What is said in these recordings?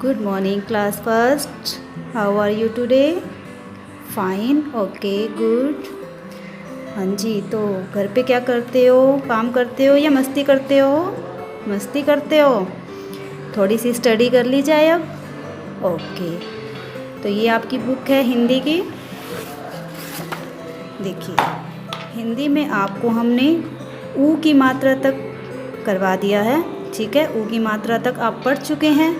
Good morning, class first. How are you today? Fine. Okay, good. हाँ जी, तो घर पे क्या करते हो? काम करते हो या मस्ती करते हो? मस्ती करते हो। थोड़ी सी स्टडी कर ली जाए अब। ओके, तो ये आपकी बुक है हिंदी की। देखिए, हिंदी में आपको हमने ऊ की मात्रा तक करवा दिया है। ठीक है, ऊ की मात्रा तक आप पढ़ चुके हैं।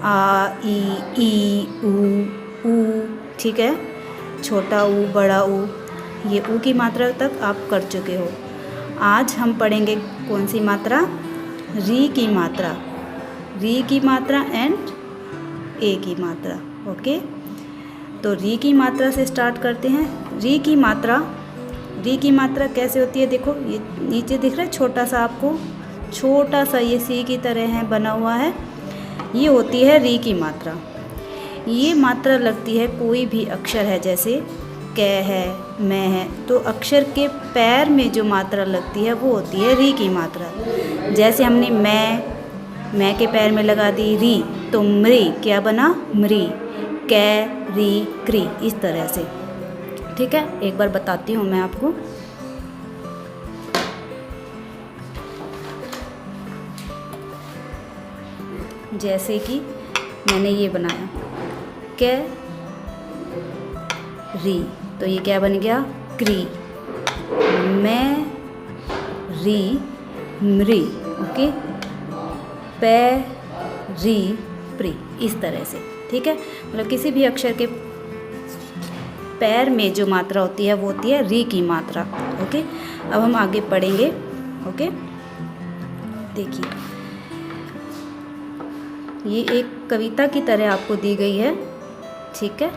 आ, ई, ऊ। ठीक है, छोटा ऊ, बड़ा ऊ, ये ऊ की मात्रा तक आप कर चुके हो। आज हम पढ़ेंगे कौन सी मात्रा? री की मात्रा। री की मात्रा एंड ए की मात्रा। ओके, तो री की मात्रा से स्टार्ट करते हैं। री की मात्रा कैसे होती है? देखो, ये नीचे दिख रहा है छोटा सा आपको, छोटा सा ये सी की तरह है बना हुआ है। ये होती है री की मात्रा। ये मात्रा लगती है कोई भी अक्षर है, जैसे कै है, मैं है, तो अक्षर के पैर में जो मात्रा लगती है वो होती है री की मात्रा। जैसे हमने मैं के पैर में लगा दी री, तो मृ क्या बना? मृ। कै, री, क्री, इस तरह से। ठीक है, एक बार बताती हूँ मैं आपको। जैसे कि मैंने ये बनाया कै री, तो ये क्या बन गया? क्री। मैं री मृ। ओके, पै री प्री, इस तरह से। ठीक है, मतलब किसी भी अक्षर के पैर में जो मात्रा होती है वो होती है री की मात्रा। ओके, अब हम आगे पढ़ेंगे। ओके, देखिए, ये एक कविता की तरह आपको दी गई है। ठीक है,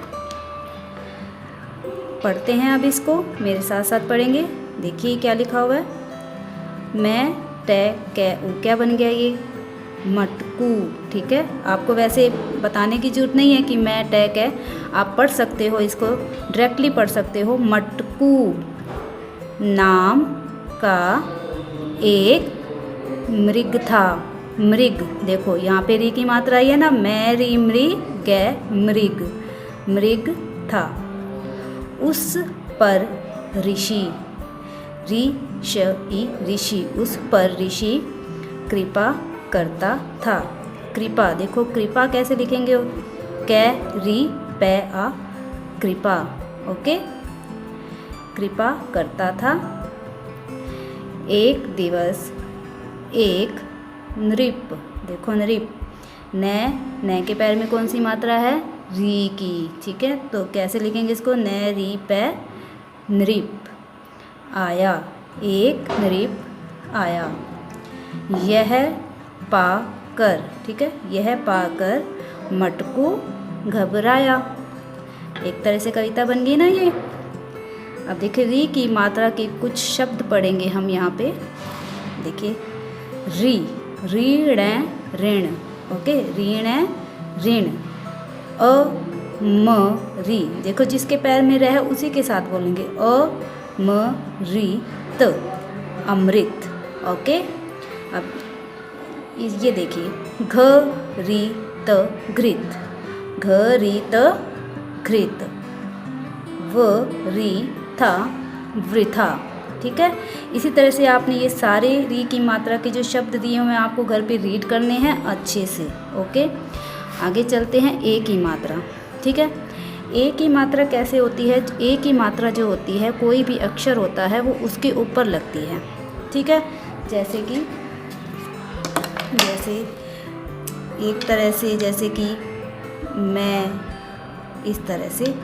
पढ़ते हैं अब इसको, मेरे साथ साथ पढ़ेंगे। देखिए क्या लिखा हुआ है। मैं टे कै ऊ, क्या बन गया? ये मटकू। ठीक है, आपको वैसे बताने की जरूरत नहीं है कि मैं टे कै, आप पढ़ सकते हो, इसको डायरेक्टली पढ़ सकते हो। मटकू नाम का एक मृग था। मृग, देखो यहाँ पे री की मात्रा आई है ना, मैं री मृग कै मृग, मृग था। उस पर ऋषि, ऋ श ई, ऋषि, उस पर ऋषि कृपा करता था। कृपा, देखो कृपा कैसे लिखेंगे? कै री पै आ, कृपा। ओके, कृपा करता था। एक दिवस एक नृप, देखो नृप, नै के पैर में कौन सी मात्रा है? री की। ठीक है, तो कैसे लिखेंगे इसको? नै री पै नृप आया, एक नृप आया। यह पाकर, ठीक है, यह पाकर मटकू घबराया। एक तरह से कविता बन गई ना ये। अब देखिए, री की मात्रा के कुछ शब्द पढ़ेंगे हम यहाँ पे। देखिए, री, ऋण ऋण। ओके, ऋण ऋण। अ म री, देखो जिसके पैर में रह उसी के साथ बोलेंगे। अ म री त, अमृत। ओके, अब ये देखिए, घ री त घृत, घ री त घृत। व री था वृथा। ठीक है, इसी तरह से आपने ये सारे री की मात्रा के जो शब्द दिए हुए हैं आपको घर पे रीड करने हैं अच्छे से। ओके, आगे चलते हैं ए की मात्रा। ठीक है, ए की मात्रा कैसे होती है? ए की मात्रा जो होती है, कोई भी अक्षर होता है वो उसके ऊपर लगती है। ठीक है, जैसे कि एक तरह से, जैसे कि मैं, इस तरह से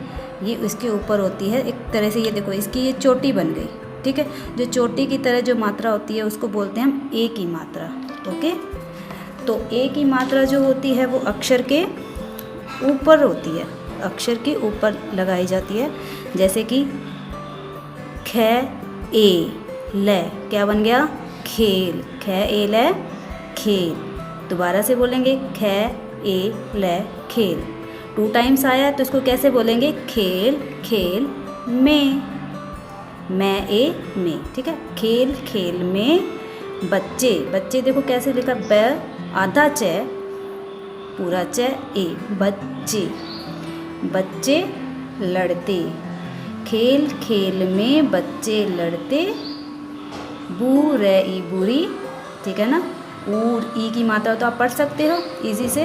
ये उसके ऊपर होती है एक तरह से। ये देखो, इसकी ये चोटी बन गई। ठीक है, जो चोटी की तरह जो मात्रा होती है उसको बोलते हैं हम ए की मात्रा। ओके, तो ए की मात्रा जो होती है वो अक्षर के ऊपर होती है, अक्षर के ऊपर लगाई जाती है। जैसे कि ख ए ले, क्या बन गया? खेल। ख ए ले खेल। दोबारा से बोलेंगे, ख ए ले खेल। 2 टाइम्स आया तो इसको कैसे बोलेंगे? खेल खेल में, मैं ए में। ठीक है, खेल खेल में बच्चे, बच्चे देखो कैसे लिखा? ब आधा च पूरा च ए, बच्चे, बच्चे लड़ते, खेल खेल में बच्चे लड़ते, बू रे ई बुरी, ठीक है ना। ऊर ई की मात्रा तो आप पढ़ सकते हो इजी से।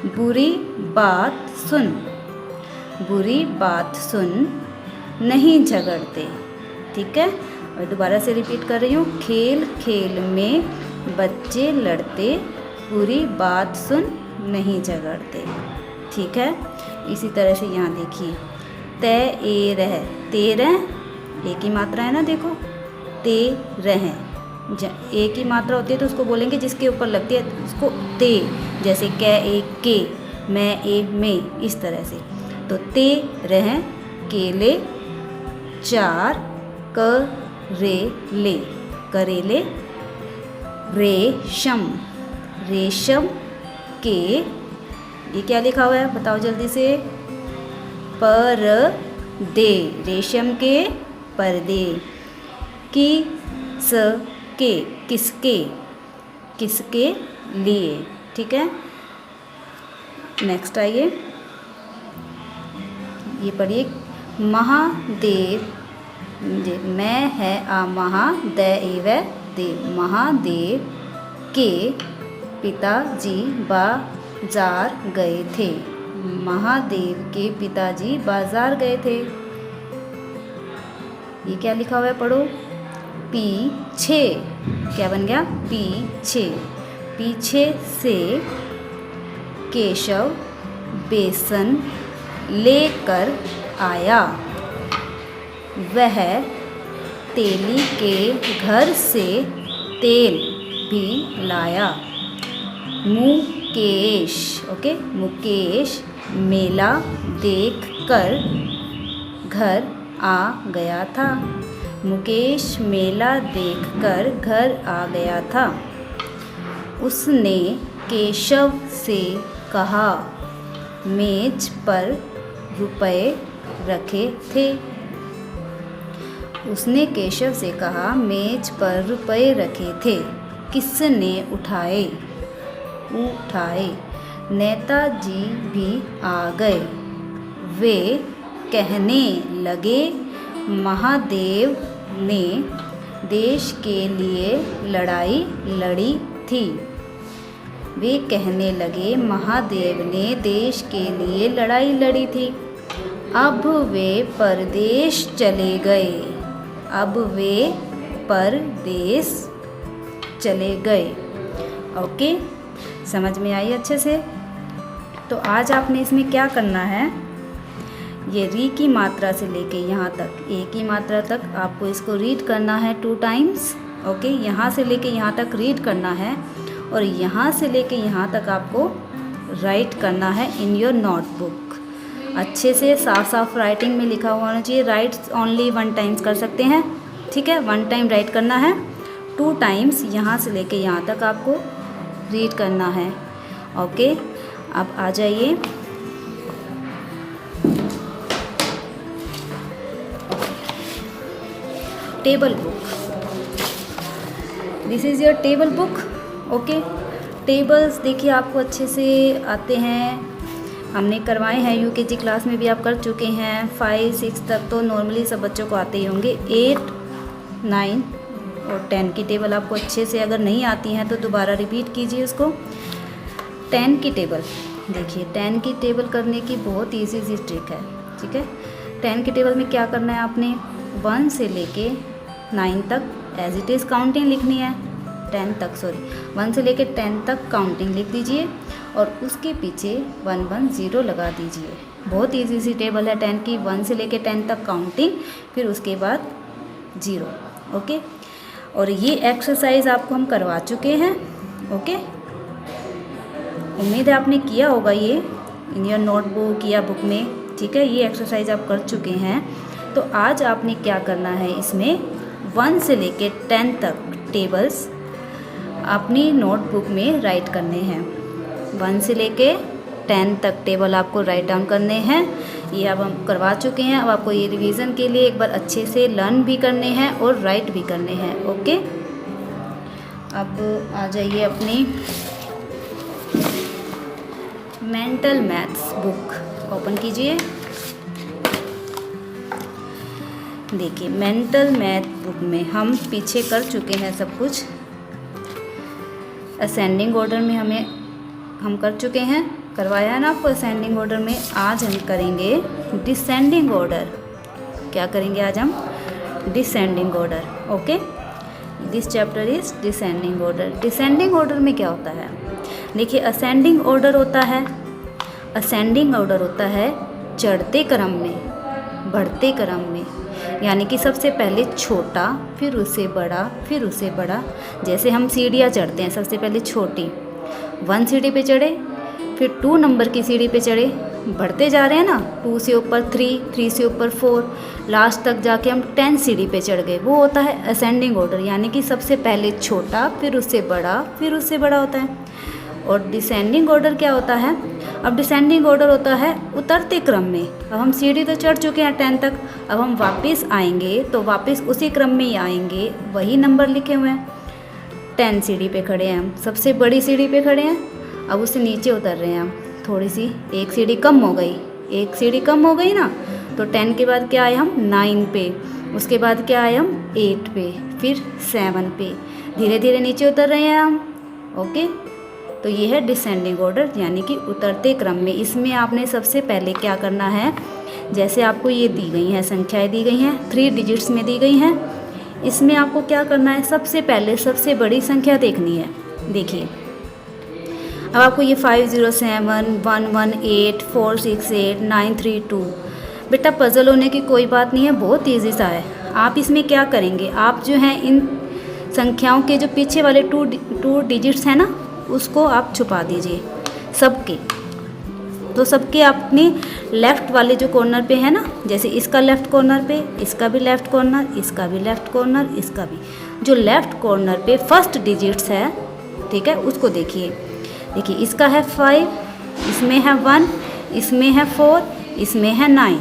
बुरी बात सुन, बुरी बात सुन, नहीं झगड़ते, ठीक है। और दोबारा से रिपीट कर रही हूँ, खेल खेल में बच्चे लड़ते, बुरी बात सुन, नहीं झगड़ते, ठीक है। इसी तरह से यहाँ देखिए, ते ए रह, ते रह, ए की मात्रा है ना, देखो, ते रह, ए की मात्रा होती है तो उसको बोलेंगे जिसके ऊपर लगती है उसको ते, जैसे कै ए के, मैं ए में, इस तरह से। तो ते रह केले, चार रे ले, करेले, रेशम, रेशम के, ये क्या लिखा हुआ है बताओ जल्दी से, परदे, रेशम के पर्दे, किसके, किसके, किसके लिए, ठीक है। नेक्स्ट आइए, ये पढ़िए, महादेव, मैं है आ महादेव देव, महादेव के पिताजी बाजार गए थे, महादेव के पिताजी बाजार गए थे। ये क्या लिखा हुआ है पढ़ो, पीछे, क्या बन गया, पीछे, पीछे से केशव बेसन लेकर आया, वह तेली के घर से तेल भी लाया, मुकेश, ओके, मुकेश मेला देखकर घर आ गया था, मुकेश मेला देखकर घर आ गया था। उसने केशव से कहा, मेज पर रुपए रखे थे, उसने केशव से कहा, मेज पर रुपए रखे थे, किसने उठाए, उठाए, नेताजी भी आ गए, वे कहने लगे, महादेव ने देश के लिए लड़ाई लड़ी थी, वे कहने लगे, महादेव ने देश के लिए लड़ाई लड़ी थी, अब वे परदेश चले गए, अब वे परदेश चले गए। ओके, समझ में आई अच्छे से। तो आज आपने इसमें क्या करना है, ये री की मात्रा से लेके यहाँ तक, ए की मात्रा तक आपको इसको रीड करना है 2 टाइम्स। ओके, यहाँ से लेके यहाँ तक रीड करना है और यहाँ से लेके यहाँ तक आपको राइट करना है इन योर नोटबुक। अच्छे से साफ साफ राइटिंग में लिखा हुआ होना चाहिए। राइट ओनली 1 टाइम्स कर सकते हैं, ठीक है, 1 टाइम राइट करना है, 2 टाइम्स यहाँ से लेके यहाँ तक आपको रीड करना है। ओके, अब आ जाइए table book. This is your table book. Okay, tables देखिए आपको अच्छे से आते हैं, हमने करवाए हैं, यूकेजी क्लास में भी आप कर चुके हैं। 5, 6 तक तो नॉर्मली सब बच्चों को आते ही होंगे। 8, 9 और 10 की टेबल आपको अच्छे से अगर नहीं आती हैं तो दोबारा रिपीट कीजिए उसको। 10 की टेबल देखिए, 10 की टेबल करने की बहुत ईजी सी ट्रिक है, ठीक है। 10 की टेबल में क्या करना है, आपने 1 से लेके 9 तक एज इट इज़ काउंटिंग लिखनी है। 10 तक 1 से लेके 10 तक काउंटिंग लिख दीजिए और उसके पीछे 110 लगा दीजिए। बहुत इजी सी टेबल है 10 की। 1 से लेके 10 तक काउंटिंग, फिर उसके बाद 0। ओके, और ये एक्सरसाइज आपको हम करवा चुके हैं। ओके, उम्मीद है आपने किया होगा ये इन योर नोटबुक या बुक में, ठीक है। ये एक्सरसाइज आप कर चुके हैं। तो आज आपने क्या करना है, इसमें 1 से लेके 10 तक टेबल्स अपनी नोटबुक में राइट करने हैं। 1 से लेके 10 तक टेबल आपको राइट डाउन करने हैं। ये अब हम करवा चुके हैं। अब आपको ये रिवीजन के लिए एक बार अच्छे से लर्न भी करने हैं और राइट भी करने हैं। ओके, अब आ जाइए अपनी मेंटल मैथ्स बुक ओपन कीजिए। देखिए मेंटल मैथ बुक में हम पीछे कर चुके हैं सब कुछ। असेंडिंग ऑर्डर में हम कर चुके हैं, करवाया है ना आपको असेंडिंग ऑर्डर में। आज हम करेंगे डिसेंडिंग ऑर्डर। क्या करेंगे आज हम? Descending order. Okay, this chapter is descending order. Descending order में क्या होता है? देखिए असेंडिंग ऑर्डर होता है चढ़ते क्रम में, बढ़ते क्रम में, यानी कि सबसे पहले छोटा, फिर उससे बड़ा, फिर उससे बड़ा। जैसे हम सीढ़ियाँ चढ़ते हैं, सबसे पहले छोटी 1 सीढ़ी पे चढ़े, फिर 2 नंबर की सीढ़ी पे चढ़े, बढ़ते जा रहे हैं ना, 2 से ऊपर 3, 3 से ऊपर 4, लास्ट तक जाके हम 10 सीढ़ी पे चढ़ गए। वो होता है असेंडिंग ऑर्डर, यानी कि सबसे पहले छोटा, फिर उससे बड़ा, फिर उससे बड़ा होता है। और डिसेंडिंग ऑर्डर क्या होता है? अब डिसेंडिंग ऑर्डर होता है उतरते क्रम में। अब हम सीढ़ी तो चढ़ चुके हैं 10 तक, अब हम वापस आएंगे तो वापस उसी क्रम में ही आएंगे, वही नंबर लिखे हुए हैं। 10 सीढ़ी पे खड़े हैं हम, सबसे बड़ी सीढ़ी पे खड़े हैं, अब उससे नीचे उतर रहे हैं हम। थोड़ी सी एक सीढ़ी कम हो गई, एक सीढ़ी कम हो गई ना, तो 10 के बाद क्या आए हम? 9 पे, उसके बाद क्या आए हम? 8 पे, फिर 7 पे, धीरे धीरे नीचे उतर रहे हैं हम। ओके, तो ये है डिसेंडिंग ऑर्डर, यानी कि उतरते क्रम में। इसमें आपने सबसे पहले क्या करना है, जैसे आपको ये दी गई हैं संख्याएं, दी गई हैं 3 डिजिट्स में दी गई हैं, इसमें आपको क्या करना है? सबसे पहले सबसे बड़ी संख्या देखनी है। देखिए अब आपको ये 507, 118, 468, 932, बेटा पजल होने की कोई बात नहीं है, बहुत ईजी सा है। आप इसमें क्या करेंगे, आप जो हैं इन संख्याओं के जो पीछे वाले 2 डिजिट्स हैं ना, उसको आप छुपा दीजिए सबके। तो सबके अपने लेफ़्ट वाले जो कॉर्नर पे है ना, जैसे इसका लेफ़्ट कॉर्नर पे, इसका भी लेफ़्ट कॉर्नर, इसका भी लेफ़्ट कॉर्नर, इसका भी, जो लेफ़्ट कॉर्नर पे फर्स्ट डिजिट्स है, ठीक है, उसको देखिए। देखिए इसका है 5, इसमें है 1, इसमें है 4, इसमें है 9,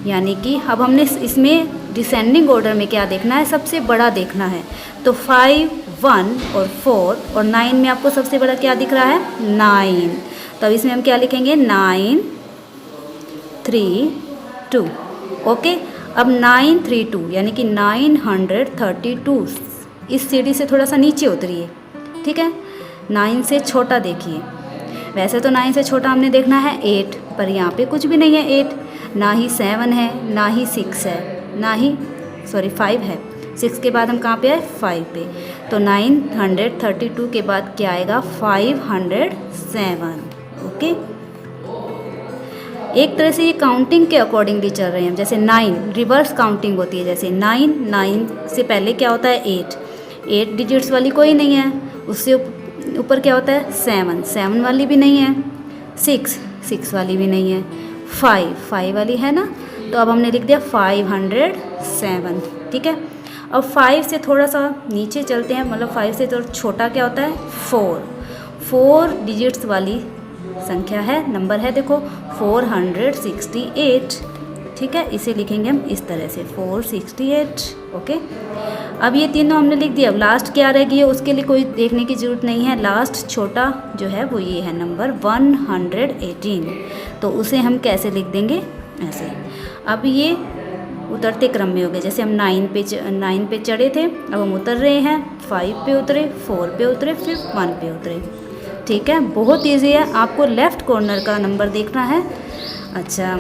यानी कि अब हमने इसमें डिसेंडिंग ऑर्डर में क्या देखना है? सबसे बड़ा देखना है। तो 5, 1 और 4 और 9 में आपको सबसे बड़ा क्या दिख रहा है? 9। तो अब इसमें हम क्या लिखेंगे? 9, 3, 2। ओके, अब 932 यानी कि 932 इस सीढ़ी से थोड़ा सा नीचे उतरिए, ठीक है। 9 से छोटा देखिए, वैसे तो 9 से छोटा हमने देखना है 8, पर यहाँ पे कुछ भी नहीं है 8, ना ही 7 है, ना ही 6 है, ना ही 5 है। 6 के बाद हम कहाँ पे आए? 5 पे। तो 932 के बाद क्या आएगा? 507। ओके, एक तरह से ये काउंटिंग के अकॉर्डिंगली चल रहे हैं। जैसे 9 रिवर्स काउंटिंग होती है, जैसे 9 से पहले क्या होता है? 8 डिजिट्स वाली कोई नहीं है, उससे ऊपर क्या होता है? 7 वाली भी नहीं है, 6 वाली भी नहीं है, 5 वाली है ना। तो अब हमने लिख दिया 507, ठीक है। अब 5 से थोड़ा सा नीचे चलते हैं, मतलब 5 से थोड़ा छोटा क्या होता है? 4 डिजिट्स वाली संख्या है, नंबर है, देखो 468, ठीक है। इसे लिखेंगे हम इस तरह से 468। ओके, अब ये तीनों हमने लिख दिया। अब लास्ट क्या रह गई है उसके लिए कोई देखने की ज़रूरत नहीं है। लास्ट छोटा जो है वो ये है नंबर 118, तो उसे हम कैसे लिख देंगे? ऐसे। अब ये उतरते क्रम में हो गए, जैसे हम 9 पे चढ़े थे, अब हम उतर रहे हैं, 5 पे उतरे, 4 पे उतरे, फिर 1 पे उतरे, ठीक है। बहुत ईजी है, आपको लेफ़्ट कॉर्नर का नंबर देखना है। अच्छा,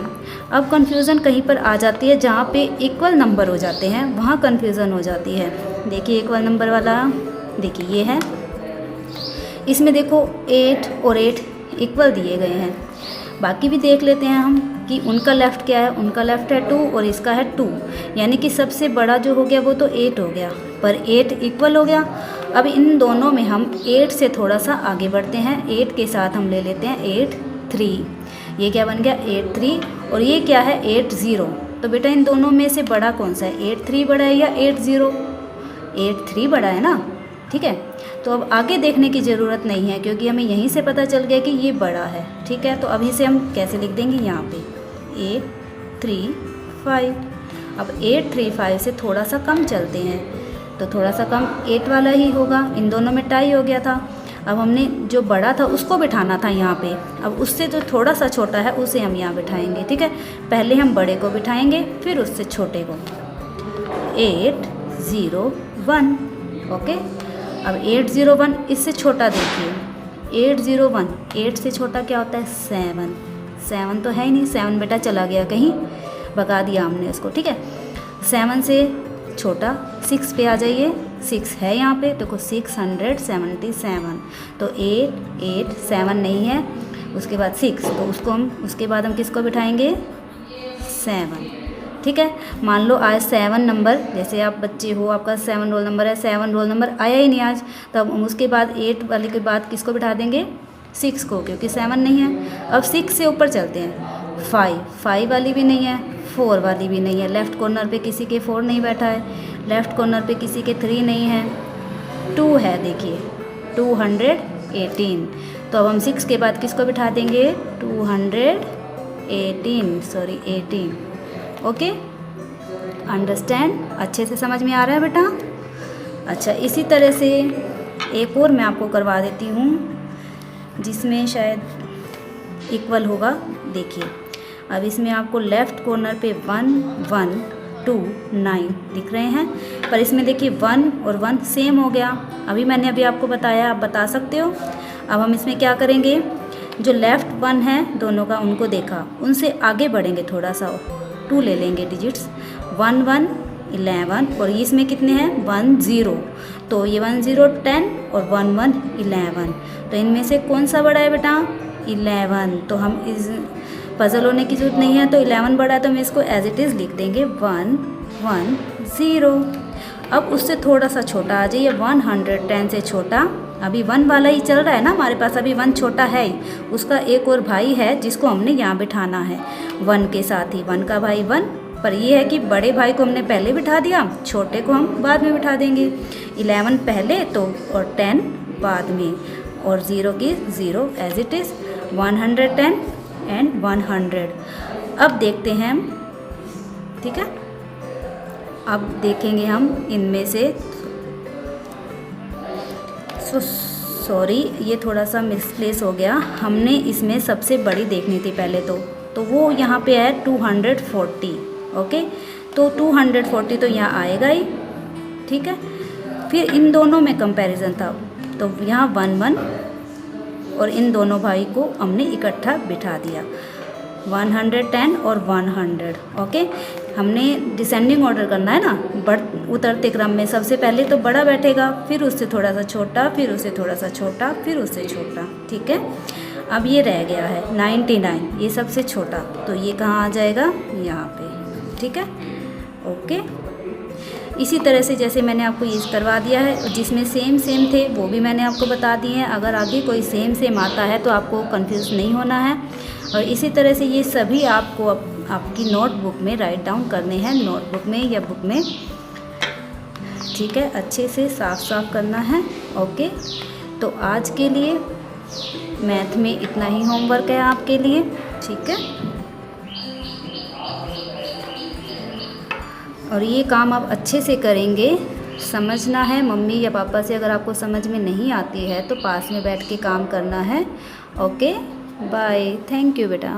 अब कन्फ्यूज़न कहीं पर आ जाती है, जहाँ पे इक्वल नंबर हो जाते हैं वहाँ कन्फ्यूज़न हो जाती है। देखिए इक्वल नंबर वाला, देखिए ये है, इसमें देखो 8 और 8 इक्वल दिए गए हैं। बाकी भी देख लेते हैं हम कि उनका लेफ़्ट क्या है। उनका लेफ़्ट है 2 और इसका है 2, यानी कि सबसे बड़ा जो हो गया वो तो 8 हो गया, पर 8 इक्वल हो गया। अब इन दोनों में हम 8 से थोड़ा सा आगे बढ़ते हैं, 8 के साथ हम ले लेते हैं 8 3, ये क्या बन गया? 8 3, और ये क्या है? 8 0। तो बेटा इन दोनों में से बड़ा कौन सा है? 8 3 बड़ा है या 8 0? 8 3 बड़ा है ना, ठीक है। तो अब आगे देखने की ज़रूरत नहीं है, क्योंकि हमें यहीं से पता चल गया कि ये बड़ा है, ठीक है। तो अभी से हम कैसे लिख देंगे? यहाँ पे 8 3 5। अब 8 3 5 से थोड़ा सा कम चलते हैं, तो थोड़ा सा कम 8 वाला ही होगा, इन दोनों में टाई हो गया था। अब हमने जो बड़ा था उसको बिठाना था यहाँ पे, अब उससे जो थोड़ा सा छोटा है उसे हम यहाँ बिठाएंगे, ठीक है। पहले हम बड़े को बिठाएंगे फिर उससे छोटे को। 8 0 1, ओके। अब 8 0 1 इससे छोटा देखिए, 8 0 1, 8 से छोटा क्या होता है 7, 7 तो है ही नहीं, 7 बेटा चला गया कहीं, भगा दिया हमने उसको, ठीक है। 7 से छोटा 6 पे आ जाइए, 6 है यहाँ पे, देखो 677, तो 8 8 7 नहीं है, उसके बाद 6, तो उसके बाद हम किसको बिठाएंगे 7, ठीक है। मान लो आज 7 नंबर, जैसे आप बच्चे हो, आपका 7 रोल नंबर है, 7 रोल नंबर आया ही नहीं आज, तब उसके बाद 8 वाले के बाद किसको बिठा देंगे 6 को, क्योंकि 7 नहीं है। अब 6 से ऊपर चलते हैं, 5 वाली भी नहीं है, 4 वाली भी नहीं है, लेफ़्ट कॉर्नर पे किसी के 4 नहीं बैठा है, लेफ़्ट कॉर्नर पे किसी के 3 नहीं है, 2 है, देखिए 218, तो अब हम 6 के बाद किसको बिठा देंगे 18, ओके। अंडरस्टैंड, अच्छे से समझ में आ रहा है बेटा। अच्छा, इसी तरह से एक और मैं आपको करवा देती हूँ जिसमें शायद इक्वल होगा, देखिए। अब इसमें आपको लेफ़्ट कॉर्नर पे 1 1 2 9 दिख रहे हैं, पर इसमें देखिए 1 और 1 सेम हो गया, मैंने आपको बताया, आप बता सकते हो। अब हम इसमें क्या करेंगे, जो लेफ़्ट 1 है दोनों का, उनको देखा, उनसे आगे बढ़ेंगे थोड़ा सा, 2 ले लेंगे डिजिट्स, 1 1 11, और इसमें कितने हैं 1 0, तो ये 1 0 10 और 1 1 11, तो इनमें से कौन सा बड़ा है बेटा 11, तो हम इस पजल होने की जरूरत नहीं है, तो 11 बड़ा है तो हम इसको एज इट इज़ लिख देंगे 1 1 0। अब उससे थोड़ा सा छोटा आ जाइए, 110 से छोटा, अभी 1 वाला ही चल रहा है ना हमारे पास, अभी 1 छोटा है ही, उसका एक और भाई है जिसको हमने यहाँ बिठाना है 1 के साथ ही, 1 का भाई 1, पर ये है कि बड़े भाई को हमने पहले बिठा दिया, छोटे को हम बाद में बिठा देंगे, 11 पहले तो और 10 बाद में, और 0 की 0 एज इट इज़, 110 एंड 100। अब देखते हैं हम, ठीक है, अब देखेंगे हम इनमें से, सॉरी ये थोड़ा सा मिसप्लेस हो गया, हमने इसमें सबसे बड़ी देखनी थी पहले तो वो यहाँ पे है 240, ओके, तो 240 तो यहाँ आएगा ही, ठीक है। फिर इन दोनों में कंपैरिजन था, तो यहाँ 1 1 और इन दोनों भाई को हमने इकट्ठा बिठा दिया, 110 और 100, ओके। हमने डिसेंडिंग ऑर्डर करना है ना, उतरते क्रम में, सबसे पहले तो बड़ा बैठेगा, फिर उससे थोड़ा सा छोटा, फिर उससे थोड़ा सा छोटा, फिर उससे छोटा, ठीक है। अब ये रह गया है 99, ये सबसे छोटा, तो ये कहाँ आ जाएगा यहाँ पे, ठीक है, ओके। इसी तरह से जैसे मैंने आपको ये करवा दिया है, जिसमें सेम थे वो भी मैंने आपको बता दिए हैं, अगर आगे कोई सेम आता है तो आपको कंफ्यूज नहीं होना है। और इसी तरह से ये सभी आपको आपकी नोटबुक में राइट डाउन करने हैं, नोटबुक में या बुक में, ठीक है, अच्छे से साफ करना है, ओके। तो आज के लिए मैथ में इतना ही होमवर्क है आपके लिए, ठीक है। और ये काम आप अच्छे से करेंगे, समझना है मम्मी या पापा से, अगर आपको समझ में नहीं आती है तो पास में बैठ के काम करना है, ओके। बाय, थैंक यू बेटा।